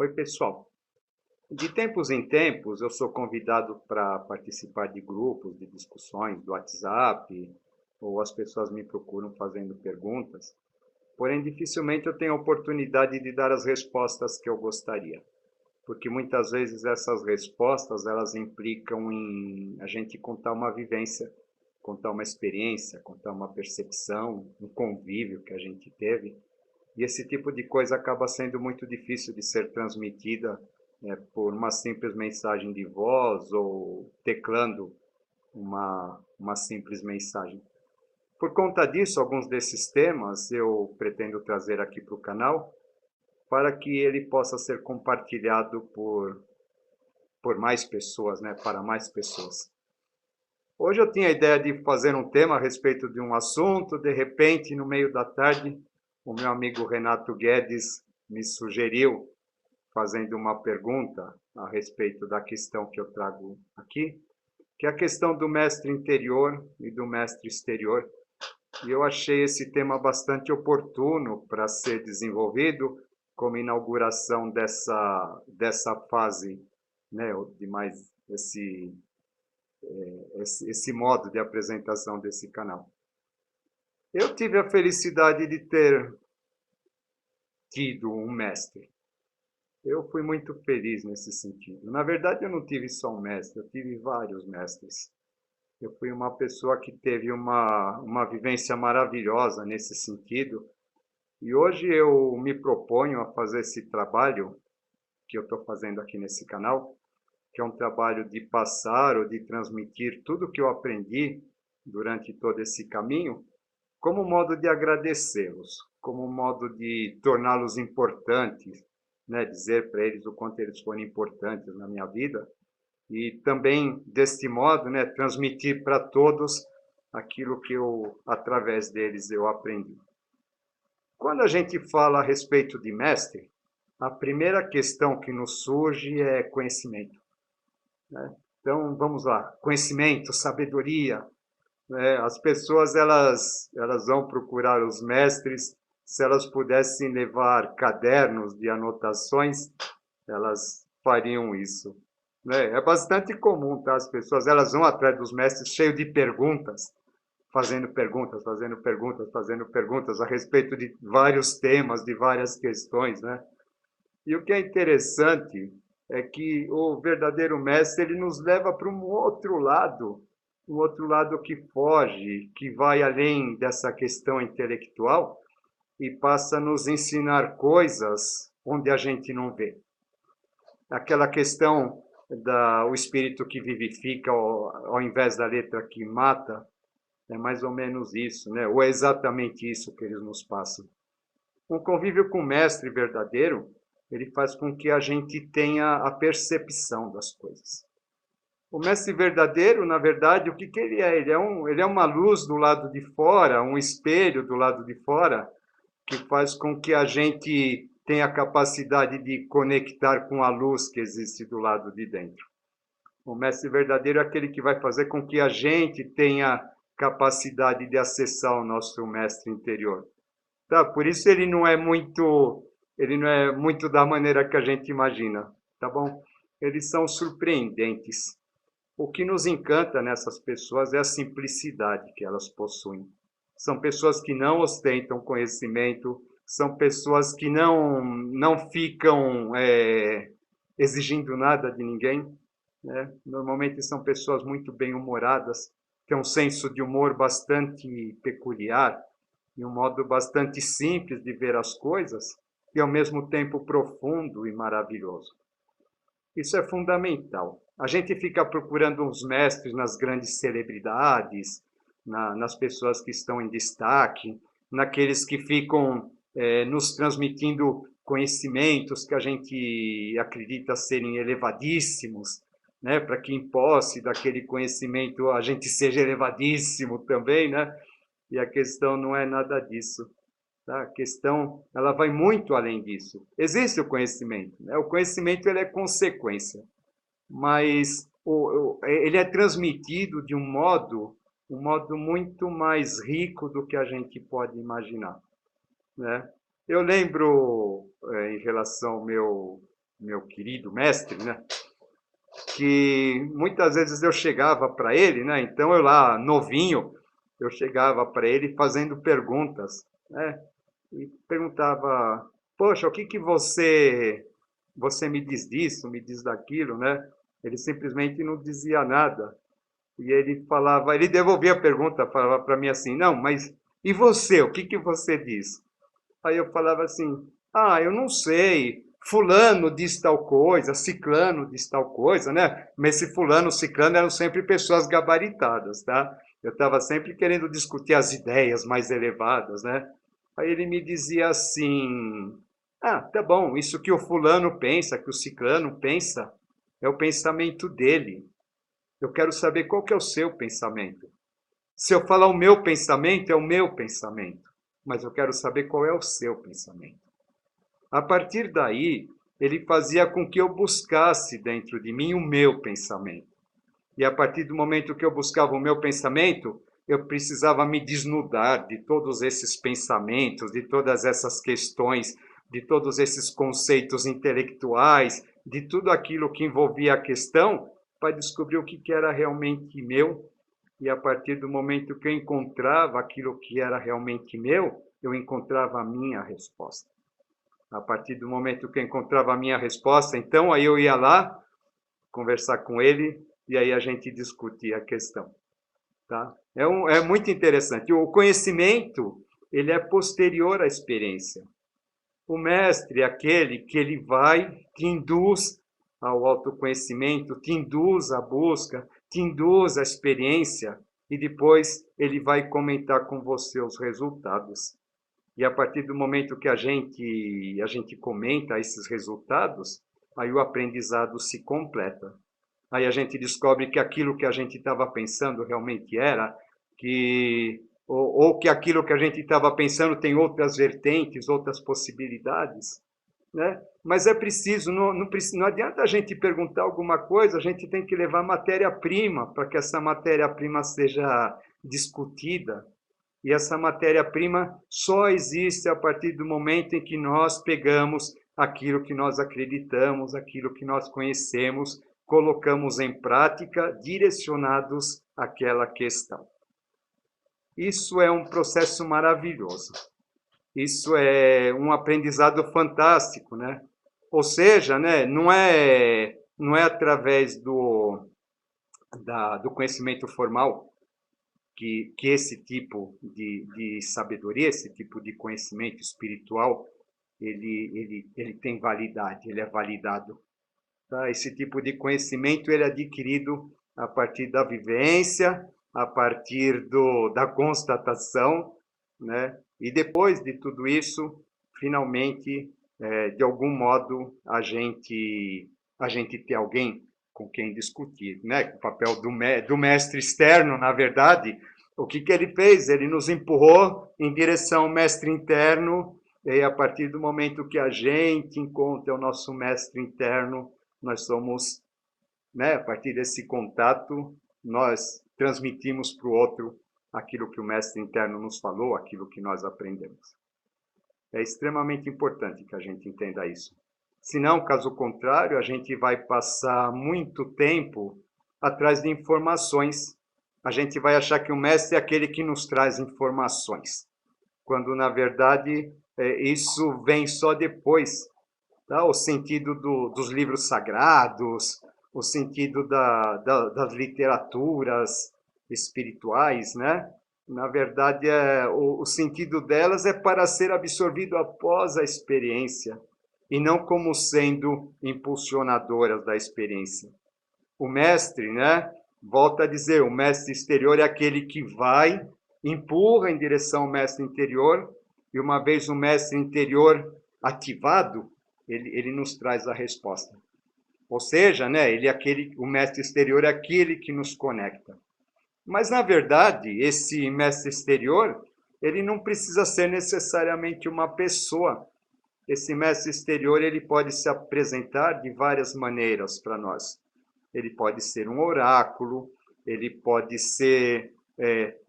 Oi, pessoal. De tempos em tempos, eu sou convidado para participar de grupos, de discussões do WhatsApp, ou as pessoas me procuram fazendo perguntas. Porém, dificilmente eu tenho a oportunidade de dar as respostas que eu gostaria, porque muitas vezes essas respostas elas implicam em a gente contar uma vivência, contar uma experiência, contar uma percepção, um convívio que a gente teve. E esse tipo de coisa acaba sendo muito difícil de ser transmitida, por uma simples mensagem de voz ou teclando uma simples mensagem. Por conta disso, alguns desses temas eu pretendo trazer aqui para o canal para que ele possa ser compartilhado por mais pessoas, né, para mais pessoas. Hoje eu tinha a ideia de fazer um tema a respeito de um assunto, de repente, no meio da tarde, o meu amigo Renato Guedes me sugeriu, fazendo uma pergunta a respeito da questão que eu trago aqui, que é a questão do mestre interior e do mestre exterior. E eu achei esse tema bastante oportuno para ser desenvolvido como inauguração dessa fase, né, de mais esse modo de apresentação desse canal. Eu tive a felicidade de ter tido um mestre. Eu fui muito feliz nesse sentido. Na verdade, eu não tive só um mestre, eu tive vários mestres. Eu fui uma pessoa que teve uma vivência maravilhosa nesse sentido. E hoje eu me proponho a fazer esse trabalho que eu estou fazendo aqui nesse canal, que é um trabalho de passar ou de transmitir tudo o que eu aprendi durante todo esse caminho, como modo de agradecê-los, como modo de torná-los importantes, né? Dizer para eles o quanto eles foram importantes na minha vida e também, deste modo, né, transmitir para todos aquilo que eu, através deles, eu aprendi. Quando a gente fala a respeito de mestre, a primeira questão que nos surge é conhecimento, né? Então, vamos lá, conhecimento, sabedoria, né? As pessoas elas vão procurar os mestres, se elas pudessem levar cadernos de anotações, elas fariam isso, né? É bastante comum, tá? As pessoas elas vão atrás dos mestres cheio de perguntas, fazendo perguntas, fazendo perguntas, fazendo perguntas a respeito de vários temas, de várias questões, né? E o que é interessante é que o verdadeiro mestre ele nos leva para um outro lado que foge, que vai além dessa questão intelectual e passa a nos ensinar coisas onde a gente não vê. Aquela questão o espírito que vivifica ao invés da letra que mata, é mais ou menos isso, né? Ou é exatamente isso que eles nos passam. Um convívio com o mestre verdadeiro, ele faz com que a gente tenha a percepção das coisas. O mestre verdadeiro, na verdade, o que, que ele é? Ele é uma luz do lado de fora, um espelho do lado de fora, que faz com que a gente tenha a capacidade de conectar com a luz que existe do lado de dentro. O mestre verdadeiro é aquele que vai fazer com que a gente tenha capacidade de acessar o nosso mestre interior. Tá? Por isso ele não é muito da maneira que a gente imagina, tá bom? Eles são surpreendentes. O que nos encanta nessas pessoas é a simplicidade que elas possuem. São pessoas que não ostentam conhecimento, são pessoas que não ficam exigindo nada de ninguém, né? Normalmente são pessoas muito bem-humoradas, têm um senso de humor bastante peculiar e um modo bastante simples de ver as coisas e ao mesmo tempo profundo e maravilhoso. Isso é fundamental. A gente fica procurando uns mestres nas grandes celebridades, nas pessoas que estão em destaque, naqueles que ficam nos transmitindo conhecimentos que a gente acredita serem elevadíssimos, né? Para que em posse daquele conhecimento a gente seja elevadíssimo também, né? E a questão não é nada disso. Tá? A questão ela vai muito além disso. Existe o conhecimento, né? O conhecimento ele é consequência, mas ele é transmitido de um modo muito mais rico do que a gente pode imaginar, né? Eu lembro, em relação ao meu querido mestre, né? Que muitas vezes eu chegava para ele, né? Então eu lá, novinho, eu chegava para ele fazendo perguntas, né? E perguntava, poxa, o que que você me diz disso, me diz daquilo, né? Ele simplesmente não dizia nada. E ele falava, ele devolvia a pergunta, falava para mim assim, não, mas e você, o que que você diz? Aí eu falava assim, ah, eu não sei, fulano diz tal coisa, ciclano diz tal coisa, né? Mas esse fulano, ciclano eram sempre pessoas gabaritadas, tá? Eu estava sempre querendo discutir as ideias mais elevadas, né? Aí ele me dizia assim, ah, tá bom, isso que o fulano pensa, que o ciclano pensa, é o pensamento dele. Eu quero saber qual que é o seu pensamento. Se eu falar o meu pensamento, é o meu pensamento, mas eu quero saber qual é o seu pensamento. A partir daí, ele fazia com que eu buscasse dentro de mim o meu pensamento. E a partir do momento que eu buscava o meu pensamento, eu precisava me desnudar de todos esses pensamentos, de todas essas questões, de todos esses conceitos intelectuais, de tudo aquilo que envolvia a questão, para descobrir o que era realmente meu. E a partir do momento que eu encontrava aquilo que era realmente meu, eu encontrava a minha resposta. A partir do momento que eu encontrava a minha resposta, então aí eu ia lá conversar com ele e aí a gente discutia a questão. Tá? É muito interessante. O conhecimento ele é posterior à experiência. O mestre é aquele que ele vai, te induz ao autoconhecimento, te induz à busca, te induz à experiência e depois ele vai comentar com você os resultados. E a partir do momento que a gente comenta esses resultados, aí o aprendizado se completa. Aí a gente descobre que aquilo que a gente estava pensando realmente era, ou que aquilo que a gente estava pensando tem outras vertentes, outras possibilidades, né? Mas é preciso, não adianta a gente perguntar alguma coisa, a gente tem que levar matéria-prima para que essa matéria-prima seja discutida. E essa matéria-prima só existe a partir do momento em que nós pegamos aquilo que nós acreditamos, aquilo que nós conhecemos, colocamos em prática, direcionados àquela questão. Isso é um processo maravilhoso. Isso é um aprendizado fantástico, né? Ou seja, né, não é através do conhecimento formal que esse tipo de sabedoria, esse tipo de conhecimento espiritual, ele tem validade, ele é validado. Tá? Esse tipo de conhecimento ele é adquirido a partir da vivência, a partir da constatação, né? E depois de tudo isso, finalmente, de algum modo, a gente tem alguém com quem discutir, né? O papel do mestre externo, na verdade, o que ele fez? Ele nos empurrou em direção ao mestre interno, e a partir do momento que a gente encontra o nosso mestre interno, nós somos, né, a partir desse contato, nós transmitimos para o outro aquilo que o mestre interno nos falou, aquilo que nós aprendemos. É extremamente importante que a gente entenda isso. Senão, caso contrário, a gente vai passar muito tempo atrás de informações. A gente vai achar que o mestre é aquele que nos traz informações, quando, na verdade, isso vem só depois. Tá? O sentido dos livros sagrados, o sentido das literaturas espirituais, né? Na verdade, o sentido delas é para ser absorvido após a experiência e não como sendo impulsionadoras da experiência. O mestre, né? Volta a dizer, o mestre exterior é aquele que vai, empurra em direção ao mestre interior, e uma vez o mestre interior ativado, ele nos traz a resposta. Ou seja, né, o mestre exterior é aquele que nos conecta. Mas, na verdade, esse mestre exterior, ele não precisa ser necessariamente uma pessoa. Esse mestre exterior, ele pode se apresentar de várias maneiras para nós. Ele pode ser um oráculo, ele pode ser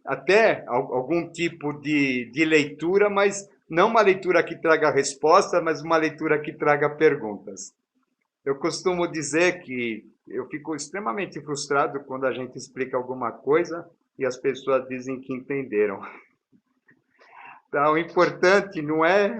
até algum tipo de leitura, mas não uma leitura que traga resposta, mas uma leitura que traga perguntas. Eu costumo dizer que eu fico extremamente frustrado quando a gente explica alguma coisa e as pessoas dizem que entenderam. Então, o importante não é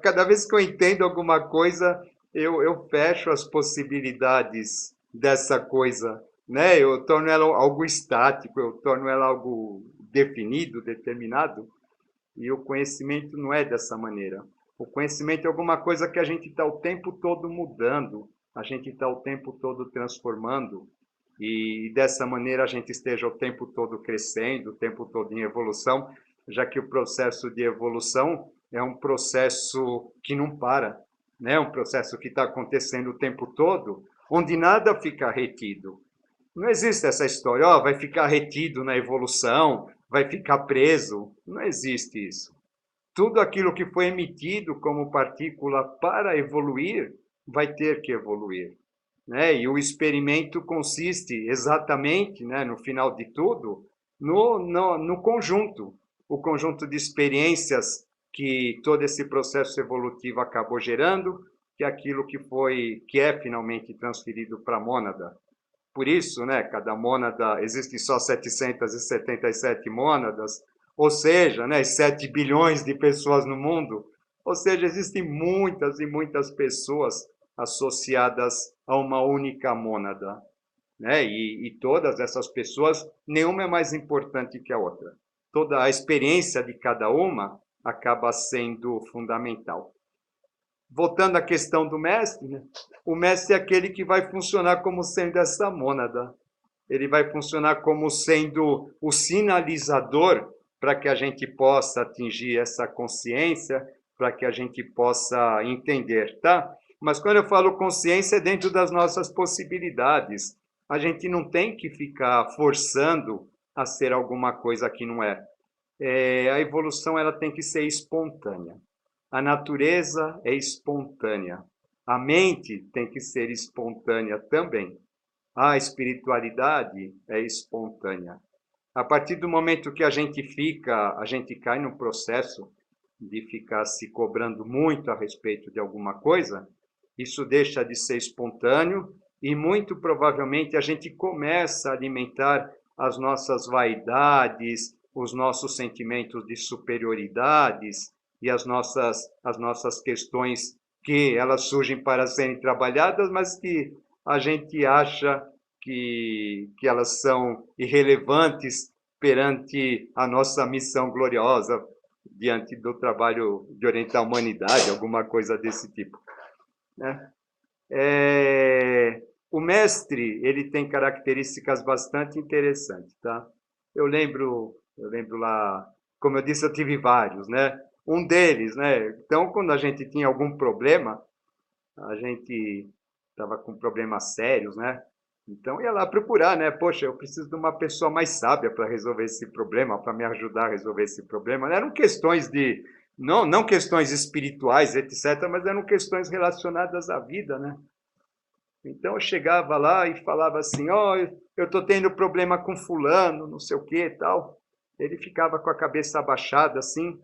cada vez que eu entendo alguma coisa, eu fecho as possibilidades dessa coisa, né? Eu torno ela algo estático, eu torno ela algo definido, determinado, e o conhecimento não é dessa maneira. O conhecimento é alguma coisa que a gente está o tempo todo mudando, a gente está o tempo todo transformando, e dessa maneira a gente esteja o tempo todo crescendo, o tempo todo em evolução, já que o processo de evolução é um processo que não para, né? Um processo que está acontecendo o tempo todo, onde nada fica retido. Não existe essa história, ó, vai ficar retido na evolução, vai ficar preso. Não existe isso. Tudo aquilo que foi emitido como partícula para evoluir, vai ter que evoluir. Né? E o experimento consiste exatamente, né, no final de tudo, no conjunto. O conjunto de experiências que todo esse processo evolutivo acabou gerando, que é aquilo que é finalmente transferido para a mônada. Por isso, né, cada mônada, existem só 777 mônadas, ou seja, né, 7 bilhões de pessoas no mundo, ou seja, existem muitas e muitas pessoas associadas a uma única mônada, né? E todas essas pessoas, nenhuma é mais importante que a outra. Toda a experiência de cada uma acaba sendo fundamental. Voltando à questão do mestre, né? O mestre é aquele que vai funcionar como sendo essa mônada. Ele vai funcionar como sendo o sinalizador para que a gente possa atingir essa consciência, para que a gente possa entender, tá? Mas quando eu falo consciência, é dentro das nossas possibilidades. A gente não tem que ficar forçando a ser alguma coisa que não é. A evolução ela tem que ser espontânea. A natureza é espontânea. A mente tem que ser espontânea também. A espiritualidade é espontânea. A partir do momento que a gente cai no processo de ficar se cobrando muito a respeito de alguma coisa, isso deixa de ser espontâneo e muito provavelmente a gente começa a alimentar as nossas vaidades, os nossos sentimentos de superioridades e as nossas questões que elas surgem para serem trabalhadas, mas que a gente acha que elas são irrelevantes perante a nossa missão gloriosa, diante do trabalho de orientar a humanidade, alguma coisa desse tipo. Né? O mestre ele tem características bastante interessantes. Tá? Eu lembro lá, como eu disse, eu tive vários. Né? Um deles, né? Então, quando a gente tinha algum problema, a gente estava com problemas sérios, né? Então ia lá procurar, né? Poxa, eu preciso de uma pessoa mais sábia para resolver esse problema, para me ajudar a resolver esse problema. Não eram questões de, não questões espirituais, etc., mas eram questões relacionadas à vida, né? Então eu chegava lá e falava assim, ó, oh, eu estou tendo problema com fulano, não sei o que e tal. Ele ficava com a cabeça abaixada assim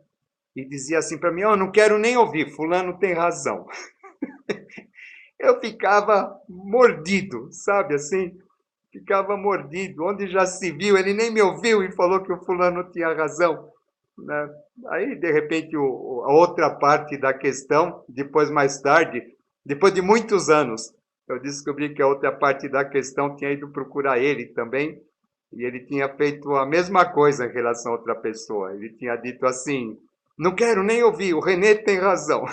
e dizia assim para mim, ó, oh, não quero nem ouvir, fulano tem razão. Eu ficava mordido, sabe assim? Ficava mordido. Onde já se viu, ele nem me ouviu e falou que o fulano tinha razão. Né? Aí, de repente, a outra parte da questão, depois, mais tarde, depois de muitos anos, eu descobri que a outra parte da questão tinha ido procurar ele também, e ele tinha feito a mesma coisa em relação a outra pessoa. Ele tinha dito assim: não quero nem ouvir, o René tem razão.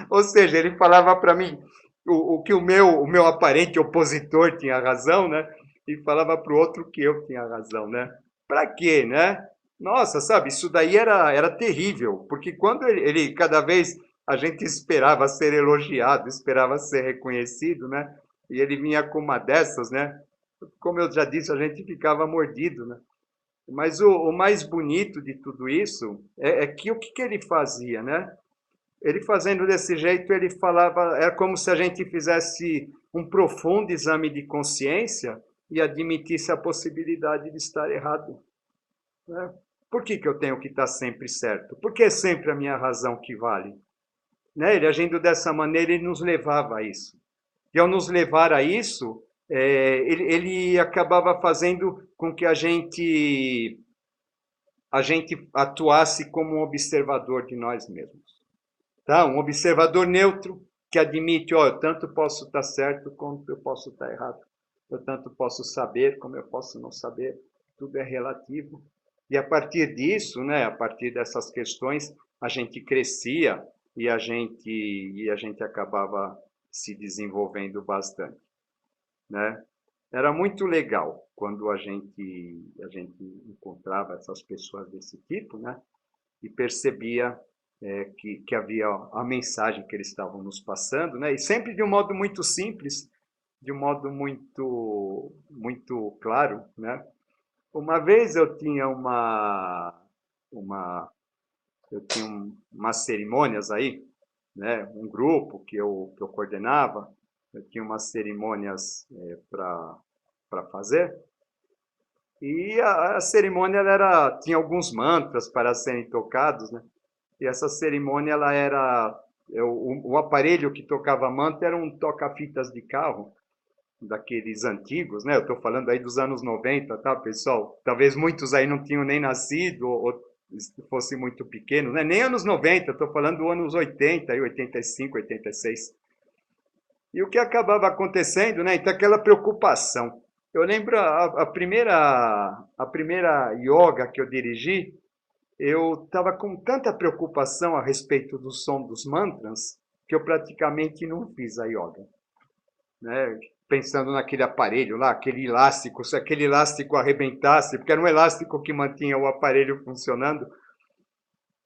Ou seja, ele falava para mim o que o meu aparente opositor tinha razão, né? E falava para o outro que eu tinha razão, né? Para quê, né? Nossa, sabe, isso daí era terrível, porque quando cada vez a gente esperava ser elogiado, esperava ser reconhecido, né? E ele vinha com uma dessas, né? Como eu já disse, a gente ficava mordido, né? Mas o mais bonito de tudo isso é que o que ele fazia, né? Ele fazendo desse jeito, ele falava, era como se a gente fizesse um profundo exame de consciência e admitisse a possibilidade de estar errado. Né? Por que eu tenho que estar sempre certo? Por que é sempre a minha razão que vale? né? Ele agindo dessa maneira, ele nos levava a isso. E ao nos levar a isso, ele acabava fazendo com que a gente atuasse como um observador de nós mesmos. Tá? Um observador neutro que admite, ó, eu tanto posso estar certo como eu posso estar errado. Eu tanto posso saber como eu posso não saber. Tudo é relativo. E a partir disso, né, a partir dessas questões, a gente crescia e a gente acabava se desenvolvendo bastante, né? Era muito legal quando a gente encontrava essas pessoas desse tipo, né? E percebia que havia a mensagem que eles estavam nos passando, né? E sempre de um modo muito simples, de um modo muito, muito claro, né? Uma vez eu tinha umas cerimônias aí, né? Um grupo que eu coordenava, eu tinha umas cerimônias para fazer. E a cerimônia tinha alguns mantras para serem tocados, né? E essa cerimônia ela era o aparelho que tocava mantra era um toca-fitas de carro, daqueles antigos, né? Eu estou falando aí dos anos 90, tá, pessoal? Talvez muitos aí não tinham nem nascido ou fossem muito pequenos, né? Nem anos 90, estou falando dos anos 80, aí 85, 86. E o que acabava acontecendo, né? Então, aquela preocupação. Eu lembro a primeira yoga que eu dirigi, eu estava com tanta preocupação a respeito do som dos mantras que eu praticamente não fiz a yoga, né? Pensando naquele aparelho lá, aquele elástico, se aquele elástico arrebentasse, porque era um elástico que mantinha o aparelho funcionando,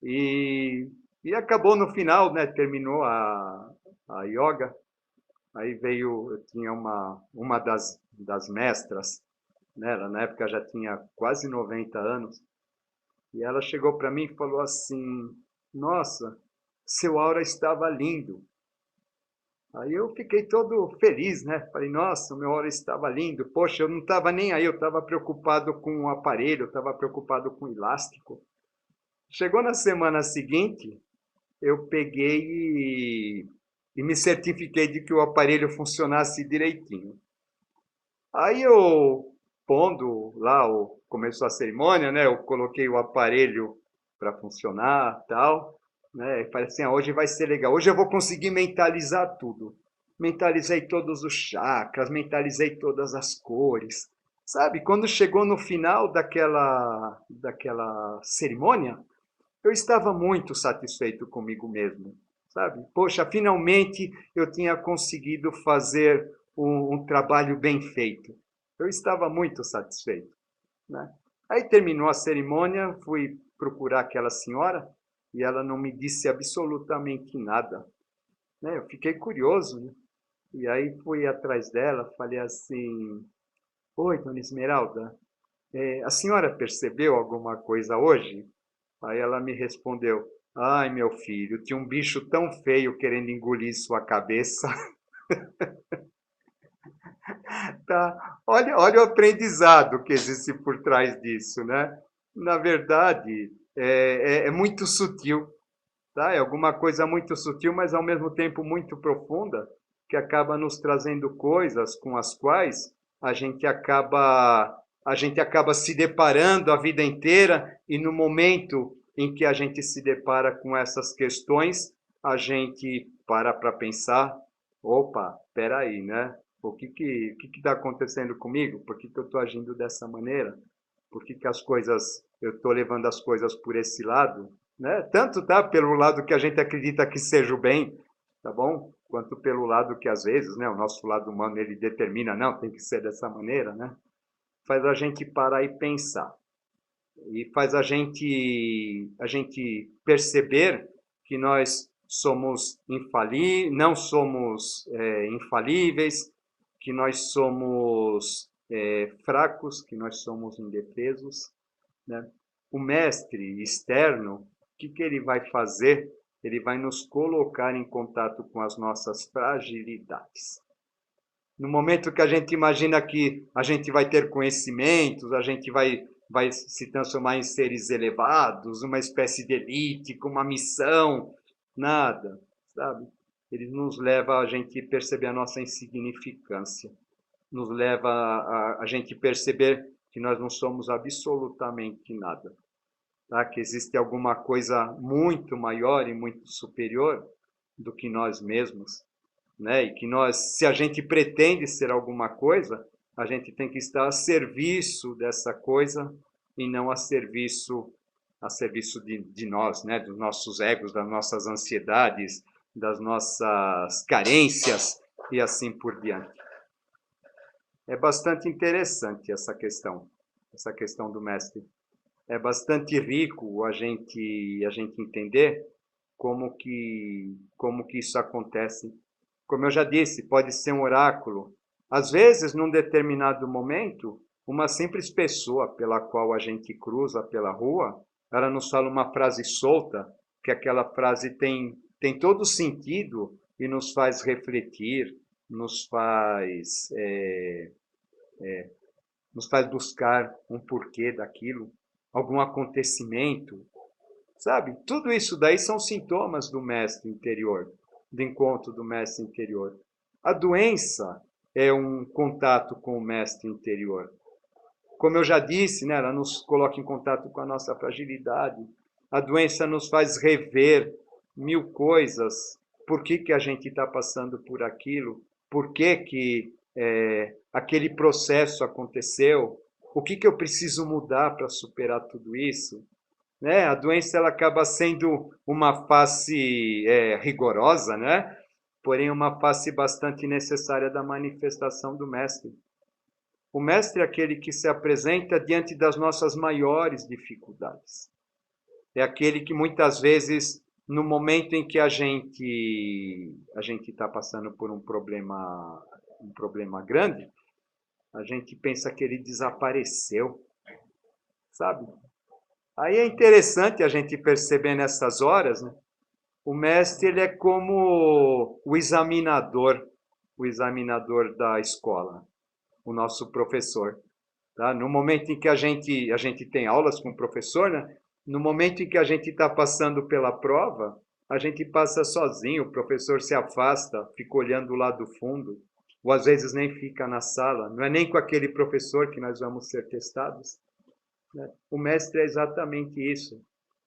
e, e acabou no final, né? Terminou a yoga. Aí veio, eu tinha uma das mestras, né? Ela na época já tinha quase 90 anos, e ela chegou para mim e falou assim: Nossa, seu aura estava lindo. Aí eu fiquei todo feliz, né? Falei, nossa, o meu aura estava lindo. Poxa, eu não estava nem aí, eu estava preocupado com o aparelho, eu estava preocupado com o elástico. Chegou na semana seguinte, eu peguei e me certifiquei de que o aparelho funcionasse direitinho. Aí eu, pondo lá, começou a cerimônia, né? Eu coloquei o aparelho para funcionar, tal, né? E falei assim, hoje vai ser legal. Hoje eu vou conseguir mentalizar tudo. Mentalizei todos os chakras, mentalizei todas as cores. Sabe, quando chegou no final daquela cerimônia, eu estava muito satisfeito comigo mesmo, sabe? Poxa, finalmente eu tinha conseguido fazer um trabalho bem feito. Eu estava muito satisfeito, né? Aí terminou a cerimônia, fui procurar aquela senhora e ela não me disse absolutamente nada, né? Eu fiquei curioso, né? E aí fui atrás dela, falei assim: Oi, dona Esmeralda, a senhora percebeu alguma coisa hoje? Aí ela me respondeu: Ai, meu filho, tinha um bicho tão feio querendo engolir sua cabeça. Tá? Olha o aprendizado que existe por trás disso, né? Na verdade, é muito sutil, tá? É alguma coisa muito sutil, mas ao mesmo tempo muito profunda, que acaba nos trazendo coisas com as quais a gente acaba a gente acaba se deparando a vida inteira e no momento em que a gente se depara com essas questões, a gente para pensar, opa, espera aí, né? O que está acontecendo comigo? Por que eu estou agindo dessa maneira? Por que as coisas, eu estou levando as coisas por esse lado, né? Tanto tá pelo lado que a gente acredita que seja o bem, tá bom? Quanto pelo lado que às vezes, né, o nosso lado humano ele determina, não, tem que ser dessa maneira, né? Faz a gente parar e pensar e faz a gente perceber que nós somos não somos infalíveis, que nós somos fracos, que nós somos indefesos, né? O mestre externo, o que ele vai fazer? Ele vai nos colocar em contato com as nossas fragilidades. No momento que a gente imagina que a gente vai ter conhecimentos, a gente vai se transformar em seres elevados, uma espécie de elite, com uma missão, nada. sabe? Ele nos leva a gente perceber a nossa insignificância, nos leva a gente perceber que nós não somos absolutamente nada, tá? Que existe alguma coisa muito maior e muito superior do que nós mesmos, né? E que nós, se a gente pretende ser alguma coisa, a gente tem que estar a serviço dessa coisa e não a serviço de nós, né? Dos nossos egos, das nossas ansiedades, das nossas carências e assim por diante. É bastante interessante essa questão do mestre. É bastante rico a gente entender como que isso acontece. Como eu já disse, pode ser um oráculo. Às vezes, num determinado momento, uma simples pessoa pela qual a gente cruza pela rua, ela nos fala uma frase solta, que aquela frase tem todo sentido e nos faz refletir, nos faz, nos faz buscar um porquê daquilo, algum acontecimento, sabe? Tudo isso daí são sintomas do mestre interior, do encontro do mestre interior. A doença é um contato com o mestre interior. Como eu já disse, né, ela nos coloca em contato com a nossa fragilidade. A doença nos faz rever mil coisas. Por que a gente está passando por aquilo? Por que aquele processo aconteceu? O que eu preciso mudar para superar tudo isso? Né? A doença ela acaba sendo uma face rigorosa, né? Porém uma face bastante necessária da manifestação do mestre. O mestre é aquele que se apresenta diante das nossas maiores dificuldades. É aquele que muitas vezes, no momento em que a gente está passando por um problema grande, a gente pensa que ele desapareceu, sabe? Aí é interessante a gente perceber nessas horas, né? O mestre ele é como o examinador da escola, o nosso professor. Tá? No momento em que a gente tem aulas com o professor, né? No momento em que a gente está passando pela prova, a gente passa sozinho, o professor se afasta, fica olhando lá do fundo, ou às vezes nem fica na sala. Não é nem com aquele professor que nós vamos ser testados. Né? O mestre é exatamente isso.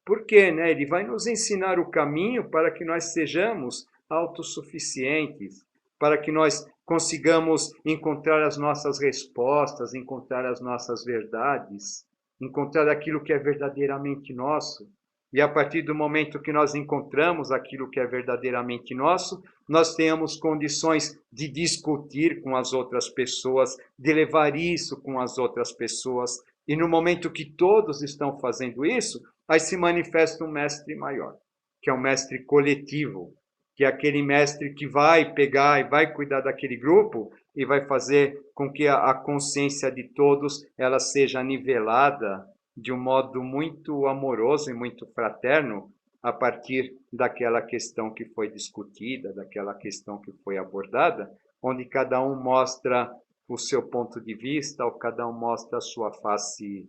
Por quê? Né? Ele vai nos ensinar o caminho para que nós sejamos autossuficientes, para que nós consigamos encontrar as nossas respostas, encontrar as nossas verdades, encontrar aquilo que é verdadeiramente nosso. E a partir do momento que nós encontramos aquilo que é verdadeiramente nosso, nós tenhamos condições de discutir com as outras pessoas, de levar isso com as outras pessoas. E no momento que todos estão fazendo isso, aí se manifesta um mestre maior, que é um mestre coletivo, que é aquele mestre que vai pegar e vai cuidar daquele grupo e vai fazer com que a consciência de todos ela seja nivelada de um modo muito amoroso e muito fraterno a partir daquela questão que foi discutida, daquela questão que foi abordada, onde cada um mostra o seu ponto de vista, ou cada um mostra a sua face,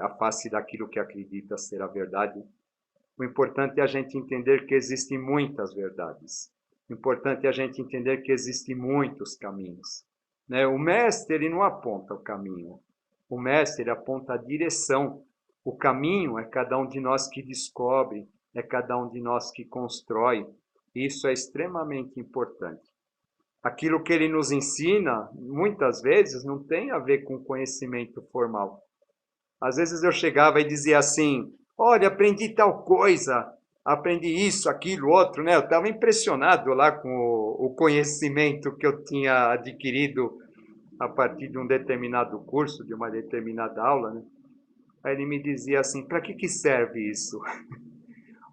a face daquilo que acredita ser a verdade. O importante é a gente entender que existem muitas verdades. O importante é a gente entender que existem muitos caminhos. Né? O mestre ele não aponta o caminho. O mestre ele aponta a direção. O caminho é cada um de nós que descobre, é cada um de nós que constrói. Isso é extremamente importante. Aquilo que ele nos ensina, muitas vezes, não tem a ver com conhecimento formal. Às vezes eu chegava e dizia assim, olha, aprendi tal coisa, aprendi isso, aquilo, outro, né? Eu estava impressionado lá com o conhecimento que eu tinha adquirido a partir de um determinado curso, de uma determinada aula, né? Aí ele me dizia assim, para que serve isso?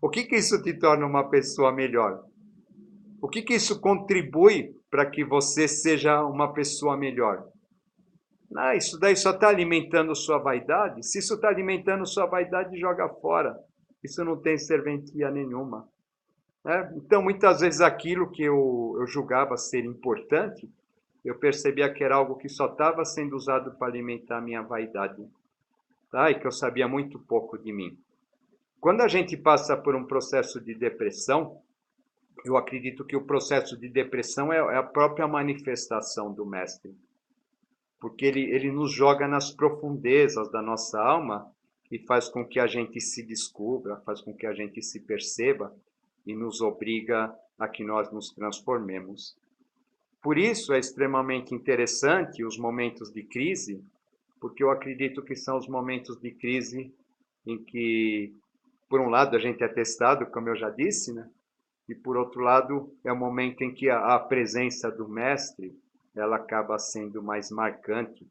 O que isso te torna uma pessoa melhor? O que isso contribui para que você seja uma pessoa melhor? Ah, isso daí só está alimentando sua vaidade? Se isso está alimentando sua vaidade, joga fora. Isso não tem serventia nenhuma. Então, muitas vezes, aquilo que eu julgava ser importante, eu percebia que era algo que só estava sendo usado para alimentar a minha vaidade. Tá? E que eu sabia muito pouco de mim. Quando a gente passa por um processo de depressão, eu acredito que o processo de depressão é a própria manifestação do mestre, porque ele nos joga nas profundezas da nossa alma e faz com que a gente se descubra, faz com que a gente se perceba e nos obriga a que nós nos transformemos. Por isso é extremamente interessante os momentos de crise, porque eu acredito que são os momentos de crise em que, por um lado, a gente é testado, como eu já disse, né? E por outro lado, é o momento em que a presença do mestre, ela acaba sendo mais marcante.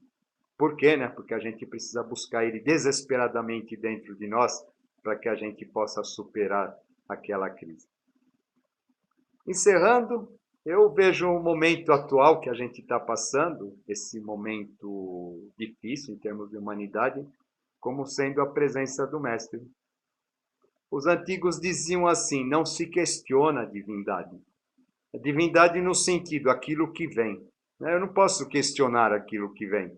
Por quê, né? Porque a gente precisa buscar ele desesperadamente dentro de nós para que a gente possa superar aquela crise. Encerrando, eu vejo o momento atual que a gente está passando, esse momento difícil em termos de humanidade, como sendo a presença do mestre. Os antigos diziam assim: não se questiona a divindade. A divindade no sentido, aquilo que vem. Eu não posso questionar aquilo que vem.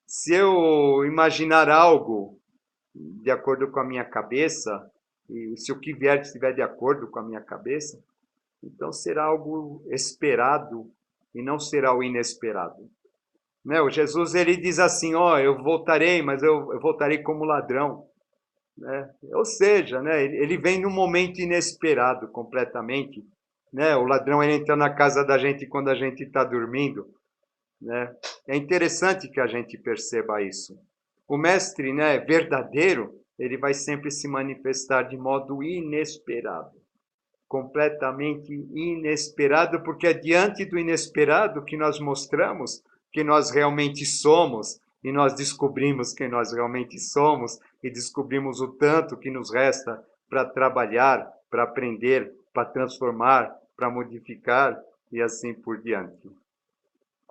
Se eu imaginar algo de acordo com a minha cabeça, e se o que vier estiver de acordo com a minha cabeça, então será algo esperado e não será o inesperado. O Jesus ele diz assim: eu voltarei, mas eu voltarei como ladrão. Ou seja, ele vem num momento inesperado completamente. O ladrão ele entra na casa da gente quando a gente está dormindo. É interessante que a gente perceba isso. O mestre verdadeiro, ele vai sempre se manifestar de modo inesperado. Completamente inesperado, porque é diante do inesperado que nós mostramos que nós realmente somos, e nós descobrimos quem nós realmente somos, e descobrimos o tanto que nos resta para trabalhar, para aprender, para transformar, para modificar, e assim por diante.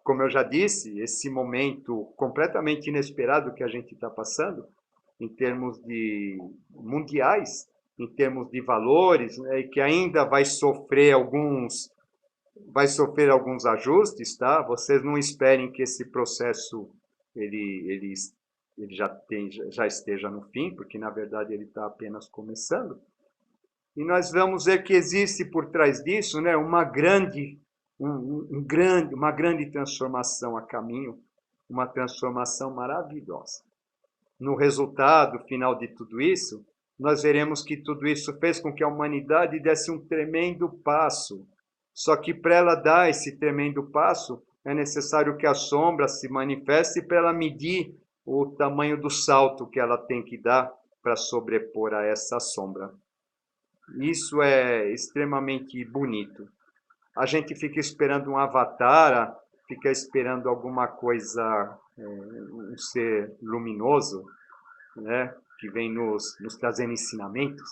Como eu já disse, esse momento completamente inesperado que a gente está passando, em termos de mundiais, em termos de valores, e que ainda vai sofrer alguns ajustes, tá? Vocês não esperem que esse processo ele já esteja no fim, porque na verdade ele está apenas começando. E nós vamos ver que existe por trás disso, uma grande transformação a caminho, uma transformação maravilhosa. No resultado final de tudo isso, nós veremos que tudo isso fez com que a humanidade desse um tremendo passo. Só que para ela dar esse tremendo passo, é necessário que a sombra se manifeste para ela medir o tamanho do salto que ela tem que dar para sobrepor a essa sombra. Isso é extremamente bonito. A gente fica esperando um avatar, fica esperando alguma coisa, um ser luminoso, que vem nos trazendo ensinamentos,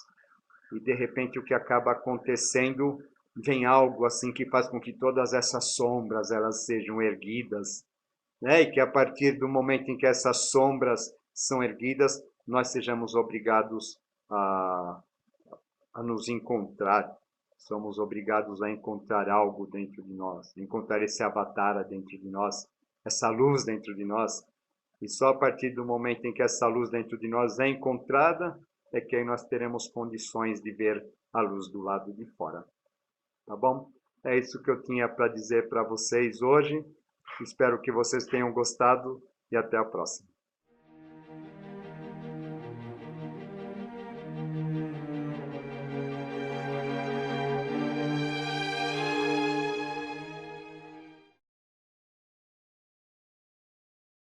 e de repente o que acaba acontecendo, vem algo assim que faz com que todas essas sombras elas sejam erguidas, e que a partir do momento em que essas sombras são erguidas, nós sejamos obrigados a nos encontrar, somos obrigados a encontrar algo dentro de nós, encontrar esse avatar dentro de nós, essa luz dentro de nós. E só a partir do momento em que essa luz dentro de nós é encontrada, é que aí nós teremos condições de ver a luz do lado de fora. Tá bom? É isso que eu tinha para dizer para vocês hoje. Espero que vocês tenham gostado e até a próxima.